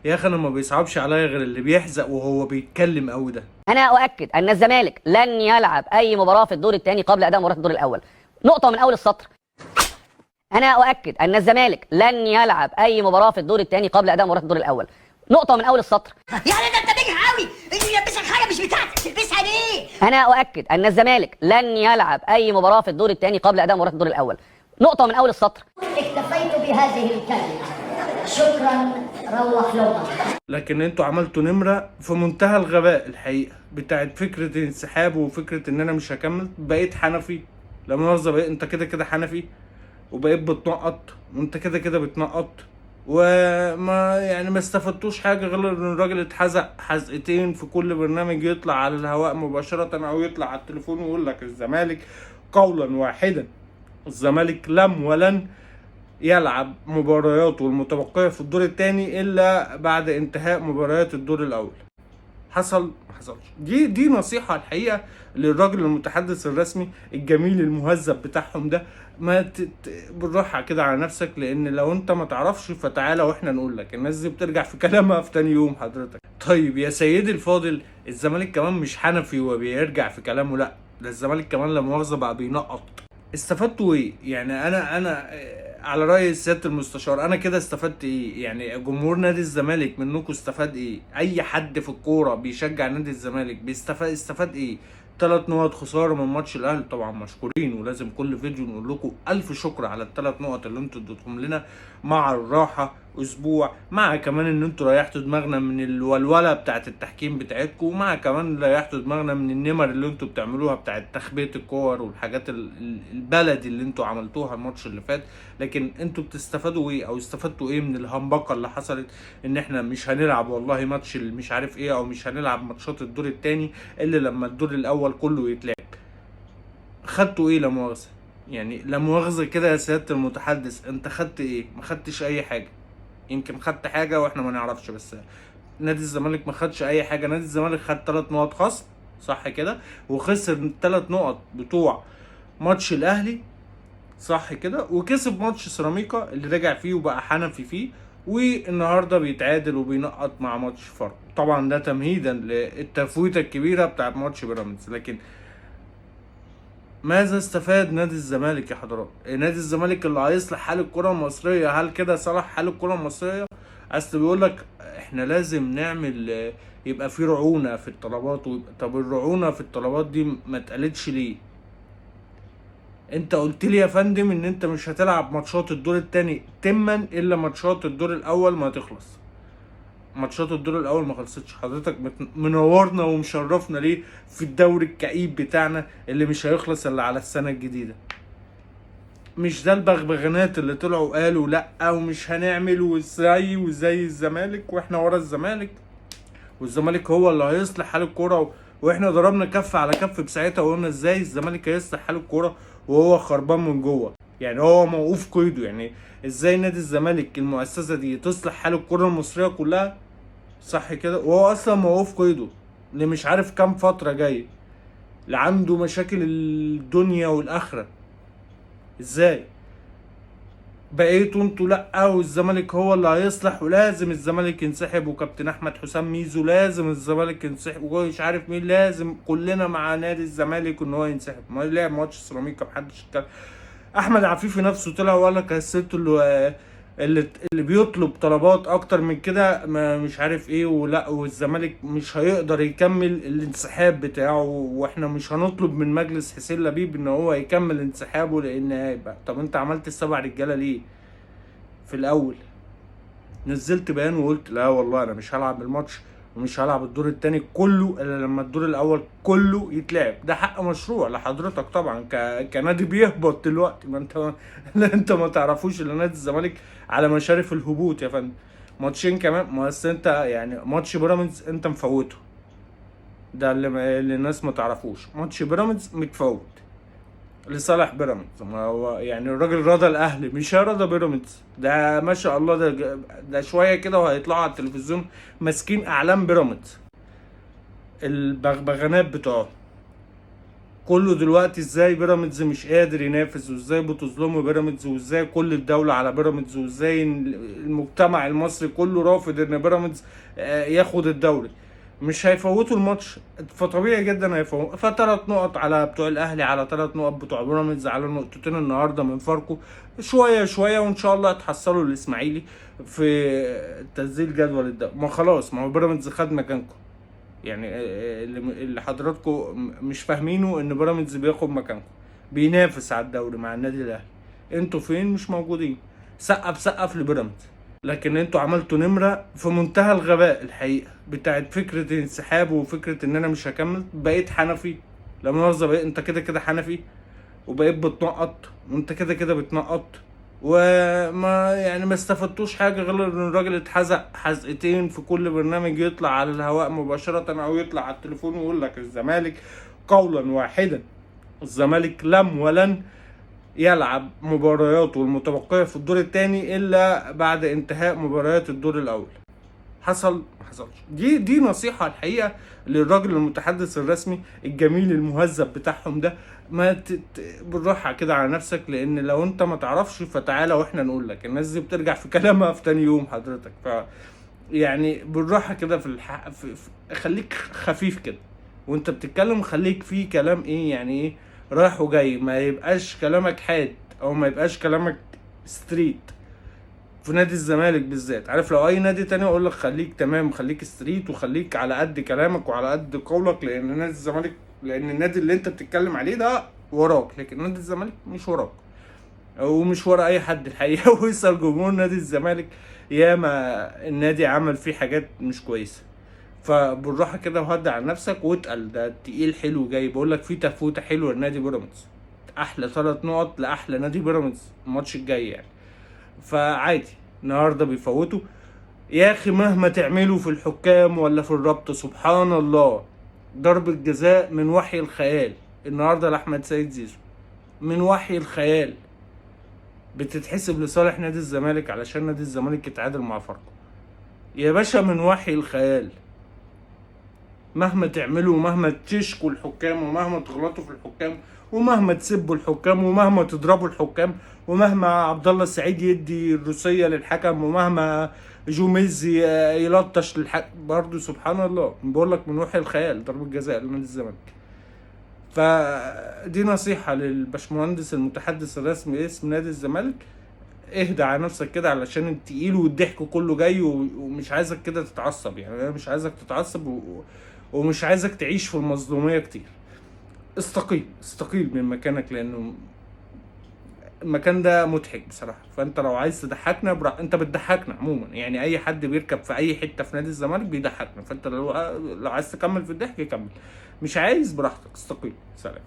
يا اخي انا ما بيصعبش عليا غير اللي بيحزق وهو بيتكلم قوي ده. أنا أؤكد أن الزمالك لن يلعب أي مباراة في الدور الثاني قبل أداء مباراة الدور الأول. نقطة من أول السطر. أنا أؤكد أن الزمالك لن يلعب أي مباراة في الدور الثاني قبل أداء مباراة الدور الأول. نقطة من أول السطر. يعني ده انت ناجح قوي اللي يلبسك حاجه مش بتاعتك تلبسها ليه؟ أنا أؤكد أن الزمالك لن يلعب أي مباراة في الدور الثاني قبل أداء مباراة الدور الأول. نقطة من أول السطر. اكتفيت بهذه الكلمه. شكرا. روح لوطن. لكن انتوا عملتوا نمرة في منتهى الغباء الحقيقة بتاعت فكرة الانسحاب وفكرة ان انا مش هكمل. بقيت حنفي، لا مؤاخذة، بقيت انت كده كده حنفي وبقيت بتنقط وانت كده كده بتنقط، وما يعني ما استفدتوش حاجة غير ان الراجل اتحزق حزقتين في كل برنامج يطلع على الهواء مباشرة او يطلع على التليفون ويقول لك الزمالك قولا واحدا الزمالك لم ولن يلعب مبارياته المتبقية في الدور الثاني إلا بعد انتهاء مباريات الدور الأول. حصل ما حصلش. دي نصيحة الحقيقة للراجل المتحدث الرسمي الجميل المهذب بتاعهم ده. ما بالراحة كده على نفسك، لأن لو أنت ما تعرفش فتعالى وإحنا نقول لك. الناس دي بترجع في كلامها في تاني يوم حضرتك. طيب يا سيدي الفاضل، الزمالك كمان مش حنفي وبيرجع في كلامه، لأ ده الزمالك كمان لا مؤاخذة بقى بينقط. استفدتوا ايه؟ يعني انا على رأي سيادة المستشار انا كده استفدت ايه؟ يعني جمهور نادي الزمالك منكم استفاد ايه؟ اي حد في الكورة بيشجع نادي الزمالك استفاد ايه؟ 3 نقط خسارة من ماتش الاهلي، طبعا مشكورين ولازم كل فيديو نقول لكم الف شكر على ال3 نقط اللي انتوا اديتهم لنا، مع الراحة اسبوع، مع كمان ان انتوا ريحتوا دماغنا من الولولة بتاعت التحكيم بتاعتكم، ومع كمان ريحتوا دماغنا من النمر اللي انتوا بتعملوها بتاعت تخبية الكور والحاجات البلدي اللي انتوا عملتوها الماتش اللي فات. لكن انتوا بتستفادوا ايه او استفدتوا ايه من الهمبكة اللي حصلت ان احنا مش هنلعب والله ماتش مش عارف ايه، او مش هنلعب ماتشات الدور التاني الا لما الدور الاول كله يتلعب؟ خدتوا ايه لا مؤاخذة؟ يعني لا مؤاخذة كده يا سيادة المتحدث، انت خدت ايه؟ ما خدتش اي حاجة. يمكن خدت حاجة واحنا ما نعرفش، بس نادي الزمالك ما خدش اي حاجة. نادي الزمالك خد 3 نقط خصم، صح كده؟ وخسر 3 نقط بتوع ماتش الاهلي، صح كده؟ وكسب ماتش سيراميكا اللي رجع فيه وبقى حنفي فيه، والنهارده بيتعادل وبينقط مع ماتش فاركو. طبعا ده تمهيدا للتفويته الكبيره بتاعت ماتش بيراميدز. لكن ماذا استفاد نادي الزمالك يا حضرات؟ نادي الزمالك اللي هيصلح حال الكره المصريه، هل كده صلح حال الكره المصريه؟ اصل بيقول لك احنا لازم نعمل يبقى في رعونه في الطلبات. طب الرعونه في الطلبات دي ما اتقالتش ليه؟ انت قلت لي يا فندم ان انت مش هتلعب ماتشات الدور الثاني تما الا ماتشات الدور الاول ما تخلص. ماتشات الدور الاول ما خلصتش. حضرتك منورنا ومشرفنا ليه في الدوري الكئيب بتاعنا اللي مش هيخلص الا على السنه الجديده؟ مش ده البغبغانات اللي طلعوا قالوا لا ومش هنعمل وزي الزمالك واحنا ورا الزمالك، والزمالك هو اللي هيصلح حال الكوره، واحنا ضربنا كف على كف بساعتها وقلنا ازاي الزمالك هيصلح حال الكوره وهو خربان من جوه؟ يعني هو موقوف قيده. يعني ازاي نادي الزمالك المؤسسه دي تصلح حال الكوره المصريه كلها، صح كده، وهو اصلا موقوف قيده اللي مش عارف كام فتره جايه، اللي عنده مشاكل الدنيا والاخره؟ ازاي بقيتوا انتوا لا والزمالك هو اللي هيصلح ولازم الزمالك ينسحب، وكابتن احمد حسام ميزو لازم الزمالك ينسحب، ومش عارف مين لازم، كلنا مع نادي الزمالك ان هو ينسحب؟ ما لعب ماتش سيراميكا محدش اتكلم. احمد عفيفي نفسه طلع وقال لك كسلت اللي بيطلب طلبات اكتر من كده مش عارف ايه، ولا والزمالك مش هيقدر يكمل الانسحاب بتاعه، واحنا مش هنطلب من مجلس حسين لبيب ان هو يكمل انسحابه لان هيبقى. طب انت عملت ال7 رجاله ليه في الاول؟ نزلت بيان وقلت لا والله انا مش هلعب الماتش ومش هلعب الدور التاني كله الا لما الدور الاول كله يتلعب. ده حق مشروع لحضرتك طبعا كنادي بيهبط دلوقتي. ما انت انت ما تعرفوش ان نادي الزمالك على مشارف الهبوط يا فندم. ماتشين كمان، ما انت يعني ماتش بيراميدز انت مفوته، ده اللي الناس ما تعرفوش. ماتش بيراميدز متفوت لصالح بيراميدز. ما هو يعني الراجل رضى الاهلي مش هيرضى بيراميدز. ده ما شاء الله، ده شويه كده وهيطلعوا على التلفزيون ماسكين اعلام بيراميدز البغبغانات بتوعه. كله دلوقتي ازاي بيراميدز مش قادر ينافس، وازاي بتظلموا بيراميدز، وازاي كل الدولة على بيراميدز، وازاي المجتمع المصري كله رافض ان بيراميدز ياخد الدوري. مش هيفوتوا الماتش، فطبيعي جدا هيفوتوا، ف3 نقط على بتوع الاهلي، على 3 نقط بتوع بيراميدز، على نقطتين النهارده من فاركو، شويه شويه وان شاء الله هتحصلوا الاسماعيلي في تسجيل جدول الدوري. ما خلاص، ما هو بيراميدز خد مكانكم. يعني اللي حضراتكم مش فاهمينه ان بيراميدز بياخد مكانكم، بينافس على الدوري مع النادي الاهلي. انتوا فين؟ مش موجودين. سقف لبيراميدز، لكن انتوا عملتوا نمرة في منتهى الغباء الحقيقة، بتاعت فكرة الانسحاب وفكرة ان انا مش هكمل. بقيت حنفي، لا مؤاخذة، بقيت انت كده كده حنفي، وبقيت بتنقط، وانت كده كده بتنقط، وما يعني ما استفدتوش حاجة غير ان الراجل اتحزق حزقتين في كل برنامج يطلع على الهواء مباشرة، او يطلع على التليفون ويقول لك الزمالك قولا واحدا، الزمالك لم ولن يلعب مبارياته المتبقية في الدور الثاني الا بعد انتهاء مباريات الدور الاول. حصل؟ ما حصلش. دي نصيحة الحقيقة للراجل المتحدث الرسمي الجميل المهذب بتاعهم ده. ما بالراحة كده على نفسك، لان لو انت ما تعرفش فتعالى واحنا نقول لك. الناس دي بترجع في كلامها في تاني يوم حضرتك. يعني بالراحة كده خليك خفيف كده وانت بتتكلم، خليك فيه كلام ايه يعني ايه، رايح وجاي، ما يبقاش كلامك حاد او ما يبقاش كلامك ستريت. في نادي الزمالك بالذات، عارف لو اي نادي تاني اقول لك خليك تمام، خليك ستريت، وخليك على قد كلامك وعلى قد قولك، لان نادي الزمالك، لان النادي اللي انت بتتكلم عليه ده وراك، لكن نادي الزمالك مش وراك ومش ورا اي حد الحقيقه. ويسأل جمهور نادي الزمالك ياما النادي عمل فيه حاجات مش كويسه. فبالراحه كده وهدي على نفسك واتقل، ده تقيل حلو جاي. بقول لك في تفوته حلوه لنادي بيراميدز، احلى 3 نقط لاحلى نادي بيراميدز الماتش الجاي يعني. فعادي النهارده بيفوتوا يا اخي، مهما تعملوا في الحكام ولا في الربط سبحان الله، ضربة جزاء من وحي الخيال النهارده لاحمد سيد زيزو، من وحي الخيال، بتتحسب لصالح نادي الزمالك علشان نادي الزمالك يتعادل مع فاركو يا باشا، من وحي الخيال. مهما تعملوا ومهما تشكوا الحكام ومهما تغلطوا في الحكام ومهما تسبوا الحكام ومهما تضربوا الحكام ومهما عبد الله السعيد يدي الروسيه للحكم ومهما جوميز يلطش للحكم، برضه سبحان الله بقول لك من وحي الخيال ضربة جزاء لنادي الزمالك. فدي نصيحة للباشمهندس المتحدث الرسمي اسم نادي الزمالك، اهدى على نفسك كده علشان التقيل والضحك كله جاي، ومش عايزك كده تتعصب. يعني انا مش عايزك تتعصب ومش عايزك تعيش في المظلومية كتير. استقيل من مكانك، لانه المكان ده مضحك بصراحة. فانت لو عايز تضحكنا انت بتضحكنا عموما، يعني اي حد بيركب في اي حتة في نادي الزمالك بيضحكنا. فانت لو عايز تكمل في الضحك كمل، مش عايز براحتك. استقيل. سلام.